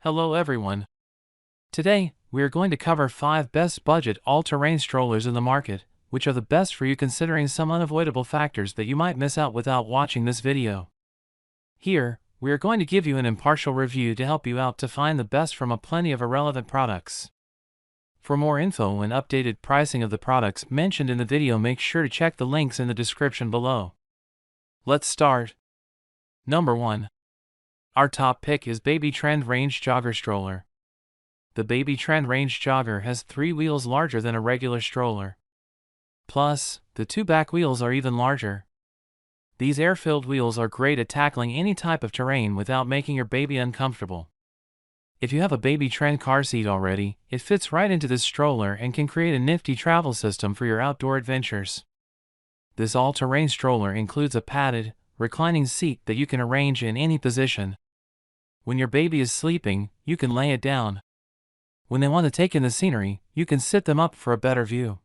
Hello everyone. Today, we are going to cover 5 best budget all-terrain strollers in the market, which are the best for you considering some unavoidable factors that you might miss out without watching this video. Here, we are going to give you an impartial review to help you out to find the best from a plenty of irrelevant products. For more info and updated pricing of the products mentioned in the video, make sure to check the links in the description below. Let's start. Number 1. Our top pick is Baby Trend Range Jogger Stroller. The Baby Trend Range Jogger has 3 wheels larger than a regular stroller. Plus, the 2 back wheels are even larger. These air-filled wheels are great at tackling any type of terrain without making your baby uncomfortable. If you have a Baby Trend car seat already, it fits right into this stroller and can create a nifty travel system for your outdoor adventures. This all-terrain stroller includes a padded, reclining seat that you can arrange in any position. When your baby is sleeping, you can lay it down. When they want to take in the scenery, you can sit them up for a better view.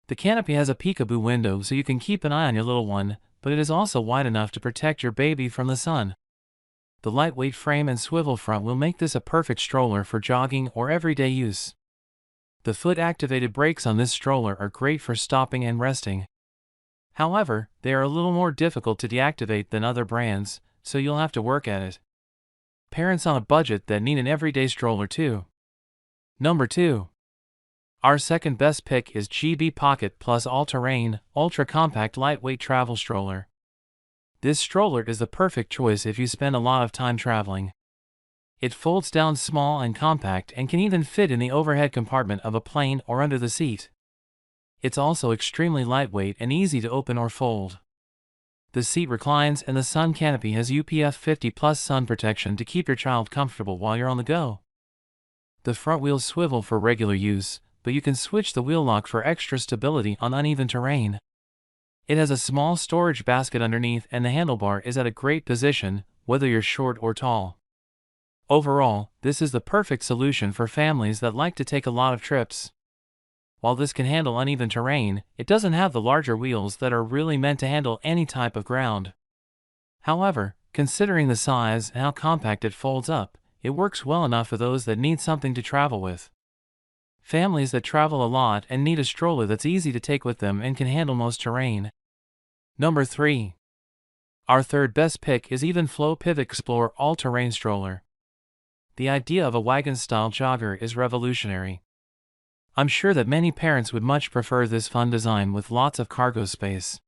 The canopy has a peekaboo window so you can keep an eye on your little one, but it is also wide enough to protect your baby from the sun. The lightweight frame and swivel front will make this a perfect stroller for jogging or everyday use. The foot-activated brakes on this stroller are great for stopping and resting. However, they are a little more difficult to deactivate than other brands, so you'll have to work at it. Parents on a budget that need an everyday stroller too. Number 2. Our second best pick is GB Pockit Plus All-Terrain, Ultra-Compact Lightweight Travel Stroller. This stroller is the perfect choice if you spend a lot of time traveling. It folds down small and compact and can even fit in the overhead compartment of a plane or under the seat. It's also extremely lightweight and easy to open or fold. The seat reclines and the sun canopy has UPF 50+ sun protection to keep your child comfortable while you're on the go. The front wheels swivel for regular use, but you can switch the wheel lock for extra stability on uneven terrain. It has a small storage basket underneath and the handlebar is at a great position, whether you're short or tall. Overall, this is the perfect solution for families that like to take a lot of trips. While this can handle uneven terrain, it doesn't have the larger wheels that are really meant to handle any type of ground. However, considering the size and how compact it folds up, it works well enough for those that need something to travel with. Families that travel a lot and need a stroller that's easy to take with them and can handle most terrain. Number 3. Our third best pick is Evenflo Pivot Xplore All-Terrain Stroller. The idea of a wagon-style jogger is revolutionary. I'm sure that many parents would much prefer this fun design with lots of cargo space.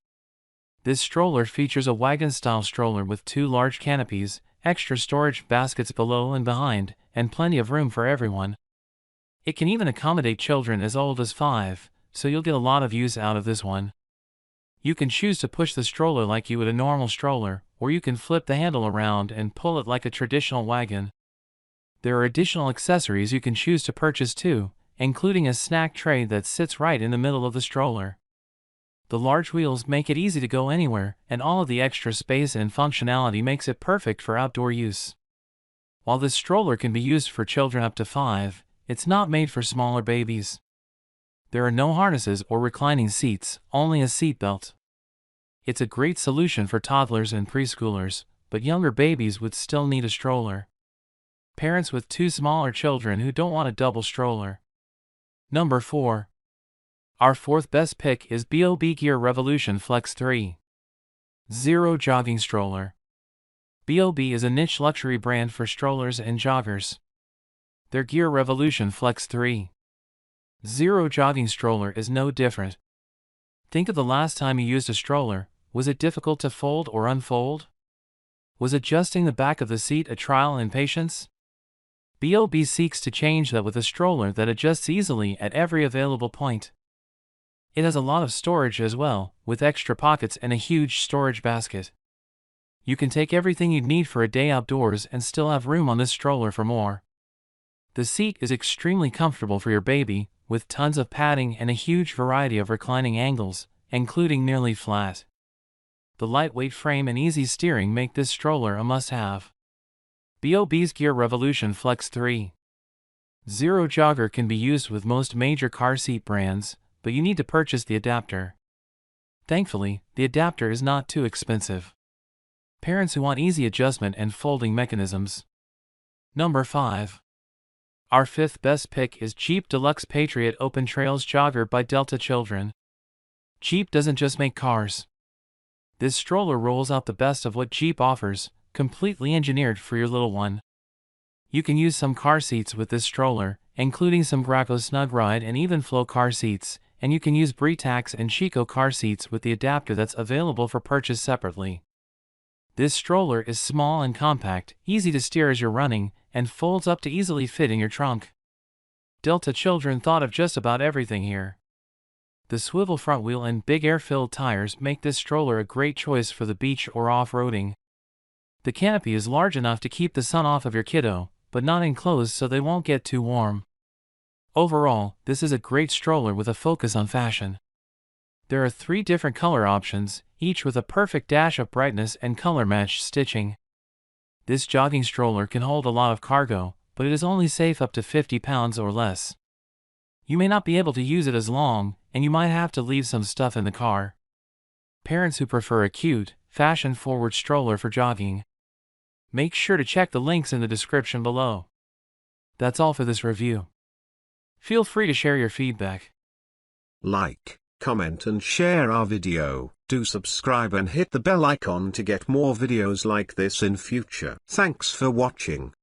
This stroller features a wagon-style stroller with 2 large canopies, extra storage baskets below and behind, and plenty of room for everyone. It can even accommodate children as old as 5, so you'll get a lot of use out of this one. You can choose to push the stroller like you would a normal stroller, or you can flip the handle around and pull it like a traditional wagon. There are additional accessories you can choose to purchase too, including a snack tray that sits right in the middle of the stroller. The large wheels make it easy to go anywhere, and all of the extra space and functionality makes it perfect for outdoor use. While this stroller can be used for children up to 5, it's not made for smaller babies. There are no harnesses or reclining seats, only a seat belt. It's a great solution for toddlers and preschoolers, but younger babies would still need a stroller. Parents with 2 smaller children who don't want a double stroller. Number 4. Our fourth best pick is BOB Gear Revolution Flex 3 Zero Jogging Stroller. BOB is a niche luxury brand for strollers and joggers. Their Gear Revolution Flex 3 Zero Jogging Stroller is no different. Think of the last time you used a stroller. Was it difficult to fold or unfold? Was adjusting the back of the seat a trial in patience? BOB seeks to change that with a stroller that adjusts easily at every available point. It has a lot of storage as well, with extra pockets and a huge storage basket. You can take everything you'd need for a day outdoors and still have room on this stroller for more. The seat is extremely comfortable for your baby, with tons of padding and a huge variety of reclining angles, including nearly flat. The lightweight frame and easy steering make this stroller a must-have. BOB's Gear Revolution Flex 3 Zero Jogger can be used with most major car seat brands, but you need to purchase the adapter. Thankfully, the adapter is not too expensive. Parents who want easy adjustment and folding mechanisms. Number 5. Our fifth best pick is Jeep Deluxe Patriot Open Trails Jogger by Delta Children. Jeep doesn't just make cars. This stroller rolls out the best of what Jeep offers, completely engineered for your little one. You can use some car seats with this stroller, including some Wagon Snug Ride and Evenflo car seats, and you can use Britax and Chico car seats with the adapter that's available for purchase separately. This stroller is small and compact, easy to steer as you're running, and folds up to easily fit in your trunk. Delta Children thought of just about everything here. The swivel front wheel and big air-filled tires make this stroller a great choice for the beach or off-roading. The canopy is large enough to keep the sun off of your kiddo, but not enclosed so they won't get too warm. Overall, this is a great stroller with a focus on fashion. There are 3 different color options, each with a perfect dash of brightness and color-matched stitching. This jogging stroller can hold a lot of cargo, but it is only safe up to 50 pounds or less. You may not be able to use it as long, and you might have to leave some stuff in the car. Parents who prefer a cute, fashion-forward stroller for jogging. Make sure to check the links in the description below. That's all for this review. Feel free to share your feedback. Like, comment and share our video. Do subscribe and hit the bell icon to get more videos like this in future. Thanks for watching.